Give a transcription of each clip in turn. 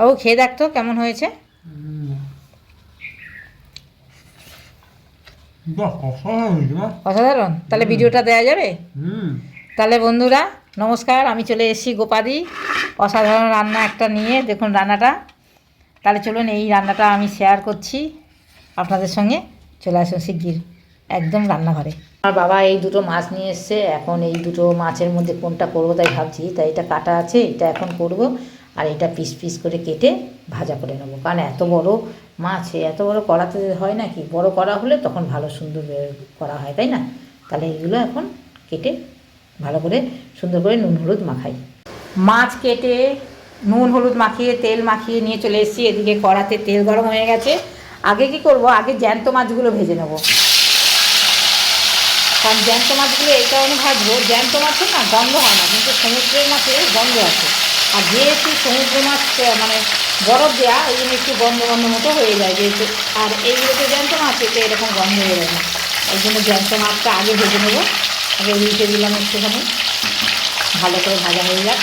ও খেয়ে দেখ তো কেমন হয়েছে। অসাধারণ। তাহলে ভিডিওটা দেওয়া যাবে? তাহলে বন্ধুরা নমস্কার, আমি চলে এসেছি গোপাদি অসাধারণ রান্না একটা নিয়ে। দেখুন রান্নাটা। তাহলে চলুন এই রান্নাটা আমি শেয়ার করছি আপনাদের সঙ্গে। চলে আসুন শিগগির একদম রান্নাঘরে। আমার বাবা এই দুটো মাছ নিয়ে এসছে। এখন এই দুটো মাছের মধ্যে কোনটা করবো তাই ভাবছি। তাই এটা কাটা আছে, এটা এখন করব। আর এটা পিস পিস করে কেটে ভাজা করে নেবো। কারণ এত বড় মাছ, এত বড় কড়াতে হয় নাকি, বড় কড়া হলে তখন ভালো সুন্দর করা হয়, তাই না? তাহলে এইগুলো এখন কেটে ভালো করে সুন্দর করে নুন হলুদ মাখাই। মাছ কেটে নুন হলুদ মাখিয়ে তেল মাখিয়ে নিয়ে চলে এসেছি। এদিকে কড়াতে তেল গরম হয়ে গেছে। আগে কি করব, আগে জ্যান্ত মাছগুলো ভেজে নেব। কারণ জ্যান্ত মাছগুলো এই কারণে ভাজবো, জ্যান্ত মাছের না গন্ধ হয় না, কিন্তু সমুদ্রের মাছের গন্ধ আছে। আর যেহেতু সমুদ্র মাছ মানে বরফ দেওয়া, ওই জন্য একটু গন্ধ গন্ধ মতো হয়ে যায় যেহেতু। আর এইগুলোতে জ্যান্ত মাছ এতে এরকম গন্ধ হয়ে যায় না। ওই জন্য জ্যান্ত মাছটা আগে ভেজে নেবো। আগে উল্টে দিলাম একটুখানি, ভালো করে ভাজা হয়ে যাক।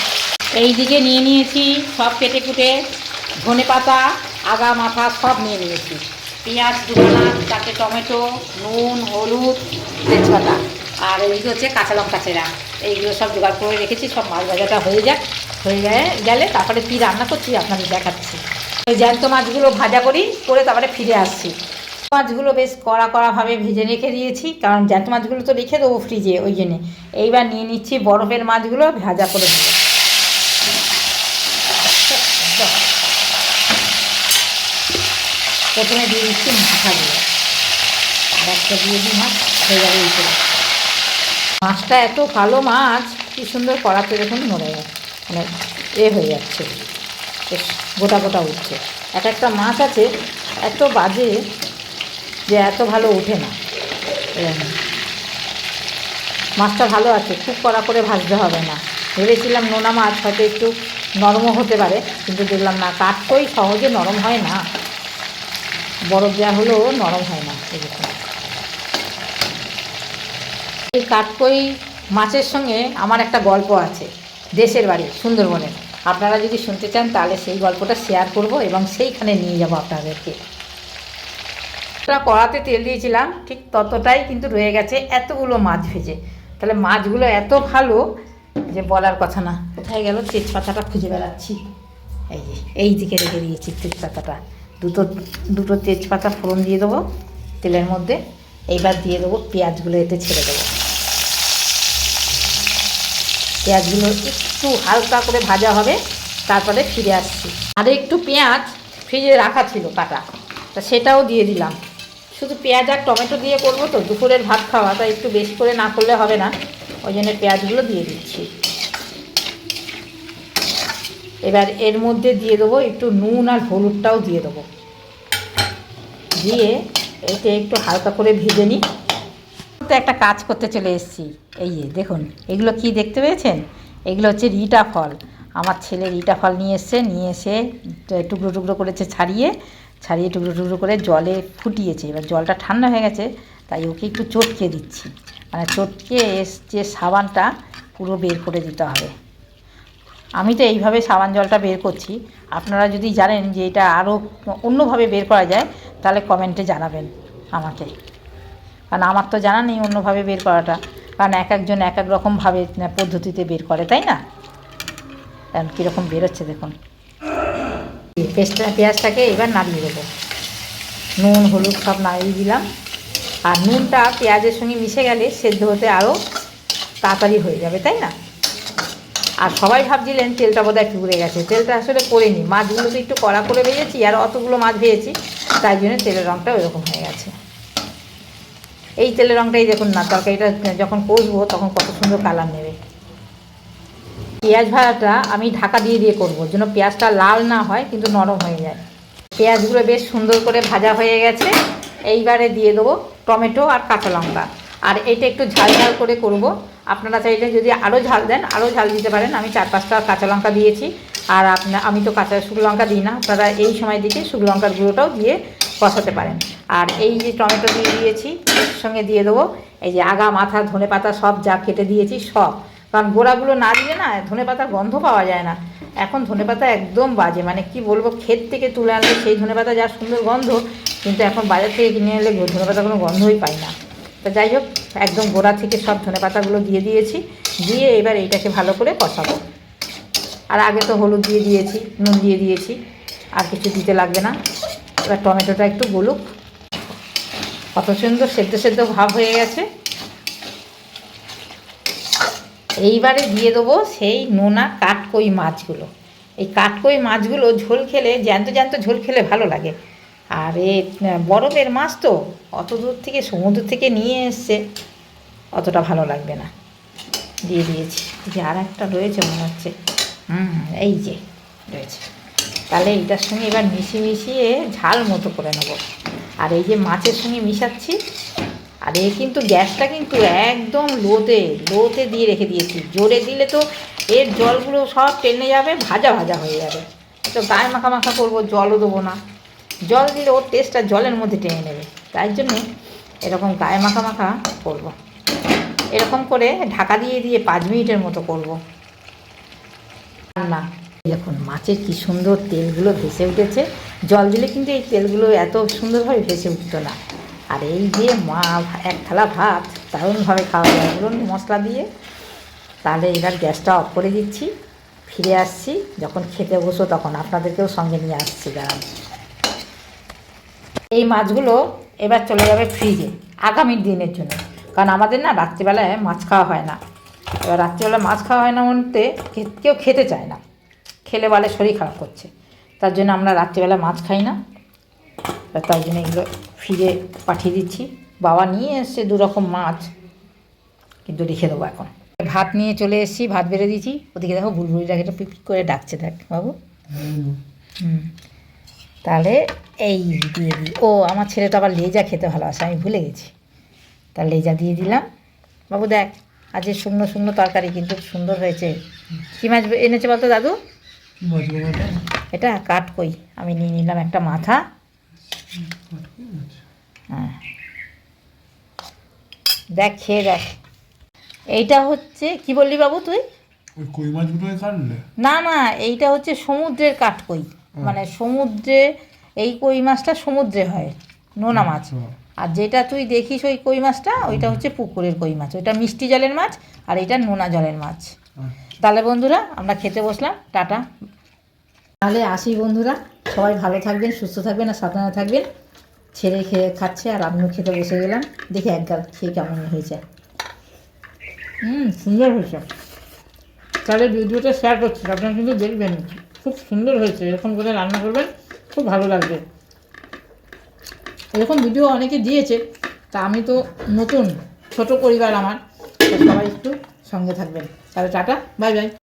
এই দিকে নিয়ে নিয়েছি সব কেটে কুটে, ধনে পাতা আগা মাথা সব নিয়ে নিয়েছি, পেঁয়াজ দুখানা, 4টে টমেটো, নুন হলুদ তেজপাতা, আর এইগুলো হচ্ছে কাঁচা লঙ্কা চেরা। এইগুলো সব জোগাড় করে রেখেছি। সব মাছ ভাজাটা হয়ে যাক, হয়ে গেলে তারপরে কী রান্না করছি আপনাদের দেখাচ্ছি। ওই জ্যান্ত মাছগুলো ভাজা করে তারপরে ফিরে আসছি। মাছগুলো বেশ কড়াভাবে ভেজে রেখে দিয়েছি, কারণ জ্যান্ত মাছগুলো তো রেখে দেবো ফ্রিজে, ওই জন্যে। এইবার নিয়ে নিচ্ছি বরফের মাছগুলো ভাজা করে দেবো। প্রথমে দিয়ে দিচ্ছি মাথাগুলো, একটা দিয়ে দিই মাছ হয়ে যাবে। এই করে মাছটা এত ভালো মাছ, কী সুন্দর কড়াতে দেখুন নড়ে যাচ্ছে, মানে হয়ে যাচ্ছে, বেশ গোটা গোটা উঠছে। একটা মাছ আছে এত বাজে যে এত ভালো ওঠে না। মাছটা ভালো আছে, খুব কড়া করে ভাজতে হবে না। ভেবেছিলাম নোনা মাছ হয়তো একটু নরমও হতে পারে, কিন্তু দেখলাম না, কাঠকই সহজে নরম হয় না, বরফ দেওয়া হলেও নরম হয় না। এই কাঠকই মাছের সঙ্গে আমার একটা গল্প আছে, দেশের বাড়ি সুন্দরবনের। আপনারা যদি শুনতে চান তাহলে সেই গল্পটা শেয়ার করব এবং সেইখানে নিয়ে যাব আপনাদেরকে। কড়াতে তেল দিয়েছিলাম, ঠিক ততটাই কিন্তু রয়ে গেছে এতগুলো মাছ ভেজে। তাহলে মাছগুলো এত ভালো যে বলার কথা না। কোথায় গেল তেজপাতাটা, খুঁজে বেড়াচ্ছি। এই দিকে রেখে দিয়েছি তেজপাতাটা। দুটো তেজপাতা ফোড়ন দিয়ে দেবো তেলের মধ্যে। এইবার দিয়ে দেবো পেঁয়াজগুলো, এতে ছেড়ে দেবো। পেঁয়াজগুলো একটু হালকা করে ভাজা হবে, তারপরে ফিরে আসছি। আর একটু পেঁয়াজ ফ্রিজে রাখা ছিল কাটা, তা সেটাও দিয়ে দিলাম। শুধু পেঁয়াজ আর টমেটো দিয়ে করবো তো, দুপুরের ভাত খাওয়া, তাই একটু বেশি করে না করলে হবে না, ওই জন্য পেঁয়াজগুলো দিয়ে দিচ্ছি। এবার এর মধ্যে দিয়ে দেবো একটু নুন আর হলুদটাও দিয়ে দেবো, দিয়ে এতে একটু হালকা করে ভেজে নিই। তো একটা কাজ করতে চলে এসেছি। এই যে দেখুন, এগুলো কি দেখতে পেয়েছেন? এগুলো হচ্ছে রিটা ফল। আমার ছেলে রিটা ফল নিয়ে এসে টুকরো টুকরো করেছে, ছাড়িয়ে টুকরো টুকরো করে জলে ফুটিয়েছে। এবার জলটা ঠান্ডা হয়ে গেছে, তাই ওকে একটু চটকে দিচ্ছি। মানে চটকে যে সাবানটা পুরো বের করে দিতে হবে। আমি তো এইভাবে সাবান জলটা বের করছি। আপনারা যদি জানেন যে এটা আরও অন্যভাবে বের করা যায়, তাহলে কমেন্টে জানাবেন আমাকে। কারণ আমার তো জানা নেই অন্যভাবে বের করাটা, কারণ একজন এক এক রকমভাবে পদ্ধতিতে বের করে, তাই না? কারণ কীরকম বেরোচ্ছে দেখুন। পেঁয়াজটাকে এবার নাড়িয়ে দেবো, নুন হলুদ সব নাড়িয়ে দিলাম। আর নুনটা পেঁয়াজের সঙ্গে মিশে গেলে সেদ্ধ হতে আরও তাড়াতাড়ি হয়ে যাবে, তাই না? আর সবাই ভাবছিলেন তেলটা বোধহয় পুড়ে গেছে, তেলটা আসলে পড়েনি। মাছগুলো তো একটু কড়া করে ভেজেছি, আর অতগুলো মাছ ভেজেছি, তাই জন্য তেলের রঙটা ওইরকম হয়ে গেছে। এই তেলের রঙটাই দেখুন না, তরকারিটা যখন কষবো তখন কত সুন্দর কালার নেবে। পেঁয়াজ ভাজাটা আমি ঢাকা দিয়ে করবো, যেন পেঁয়াজটা লাল না হয় কিন্তু নরম হয়ে যায়। পেঁয়াজগুলো বেশ সুন্দর করে ভাজা হয়ে গেছে। এইবারে দিয়ে দেবো টমেটো আর কাঁচা লঙ্কা। আর এটা একটু ঝাল ঝাল করে করব। আপনারা চাইলে যদি আরও ঝাল দেন আরও ঝাল দিতে পারেন। আমি 4-5টা কাঁচা লঙ্কা দিয়েছি। আর আমি তো শুকনো লঙ্কা দিই না, আপনারা এই সময় দিকে শুকনো লঙ্কার গুঁড়োটাও দিয়ে কষাতে পারেন। আর এই যে টমেটো দিয়ে দিয়েছি, এর সঙ্গে দিয়ে দেবো এই যে আগা মাথা ধনে পাতা সব যা কেটে দিয়েছি সব, কারণ গোড়াগুলো না দিলে না ধনেপাতার গন্ধ পাওয়া যায় না। এখন ধনেপাতা একদম বাজে, মানে কি বলবো, ক্ষেত থেকে তুলে আনলে সেই ধনেপাতা যা সুন্দর গন্ধ, কিন্তু এখন বাজার থেকে কিনে আনলে ধনেপাতা কোনো গন্ধই পাই না। তো যাই হোক, একদম গোড়া থেকে সব ধনেপাতাগুলো দিয়ে দিয়েছি, দিয়ে এবার এইটাকে ভালো করে কষাবো। আর আগে তো হলুদ দিয়ে দিয়েছি, নুন দিয়ে দিয়েছি, আর কিছু দিতে লাগবে না। এবার টমেটোটা একটু গলুক। কত সুন্দর সেদ্ধ সেদ্ধ ভাব হয়ে গেছে। এইবারে দিয়ে দেবো সেই নোনা কাঠকই মাছগুলো। এই কাঠকই মাছগুলো ঝোল খেলে, জ্যান্ত জ্যান্ত ঝোল খেলে ভালো লাগে। আর এ বরফের মাছ তো, অত দূর থেকে সমুদ্র থেকে নিয়ে এসছে, অতটা ভালো লাগবে না। দিয়ে দিয়েছি, যে আর একটা রয়েছে মনে হচ্ছে, এই যে রয়েছে। তাহলে এইটার সঙ্গে এবার মিশিয়ে ঝাল মতো করে নেবো। আর এই যে মাছের সঙ্গে মিশাচ্ছি। আর এ কিন্তু গ্যাসটা কিন্তু একদম লোতে দিয়ে রেখে দিয়েছি। জোরে দিলে তো এর জলগুলো সব টেনে যাবে, ভাজা ভাজা হয়ে যাবে। তো গায়ে মাখা মাখা করবো, জলও দেবো না। জল দিলে ওর টেস্টটা জলের মধ্যে টেনে নেবে, তাই জন্যে এরকম গায়ে মাখা মাখা করবো। এরকম করে ঢাকা দিয়ে 5 মিনিটের মতো করবো রান্না। দেখুন মাছের কি সুন্দর তেলগুলো ভেসে উঠেছে। জল দিলে কিন্তু এই তেলগুলো এত সুন্দরভাবে ভেসে উঠতো না। আর এই যে এক থালা ভাত দারুণভাবে খাওয়া যায় বলুন মশলা দিয়ে। তাহলে এবার গ্যাসটা অফ করে দিচ্ছি, ফিরে আসছি যখন খেতে বসো তখন আপনাদেরকেও সঙ্গে নিয়ে আসছি। দাঁড়ান, এই মাছগুলো এবার চলে যাবে ফ্রিজে আগামী দিনের জন্য। কারণ আমাদের না রাত্রিবেলায় মাছ খাওয়া হয় না। এবার রাত্রিবেলা মাছ খাওয়া হয় না বলতে কেউ খেতে চায় না, খেলে বলে শরীর খারাপ করছে। তার জন্য আমরা রাত্রিবেলা মাছ খাই না। তাই জন্য এগুলো ফ্রিজে পাঠিয়ে দিচ্ছি। বাবা নিয়ে এসছে 2 রকম মাছ, কিন্তু রেখে দেবো এখন। ভাত নিয়ে চলে এসেছি, ভাত বেড়ে দিয়েছি। ওদিকে দেখো বুলবুলিটাকে একটা পিক করে ডাকছে, দেখ বাবু। তাহলে এই দিয়ে দিই। ও আমার ছেলেটা আবার লেজা খেতে ভালোবাসে, আমি ভুলে গেছি। তা লেজা দিয়ে দিলাম। বাবু দেখ, আজকে শুকনো শুকনো তরকারি কিন্তু সুন্দর হয়েছে। কী মাছ এনেছে বলতো দাদু? এটা কাঠকই। আমি নিয়ে নিলাম একটা মাথা। হ্যাঁ, দেখ খেয়ে দেখ। এইটা হচ্ছে কি বললি বাবু তুই? কই মাছগুলো কাটলে? না না, এইটা হচ্ছে সমুদ্রের কাঠকই। মানে সমুদ্রে এই কই মাছটা সমুদ্রে হয়, নোনা মাছ। আর যেটা তুই দেখিস ওই কই মাছটা, ওইটা হচ্ছে পুকুরের কই মাছ। ওইটা মিষ্টি জলের মাছ, আর এটা নোনা জলের মাছ। তাহলে বন্ধুরা আমরা খেতে বসলাম, টাটা। তাহলে আসি বন্ধুরা, সবাই ভালো থাকবেন, সুস্থ থাকবেন আর সাবধানে থাকবেন। ছেলে খাচ্ছে আর আমিও খেতে বসে গেলাম। দেখি এক গাল খেয়ে কেমন হয়েছে। সুন্দর হয়েছে। তাহলে ভিডিওটা শেয়ার করছি, আপনারা কিন্তু দেখবেন, খুব সুন্দর হয়েছে। এরকম করে রান্না করবেন, খুব ভালো লাগবে। এরকম ভিডিও অনেকে দিয়েছে, তা আমি তো নতুন, ছোট পরিবার আমার, সবাই একটু সঙ্গে থাকবেন। তাহলে টাটা, বাই বাই।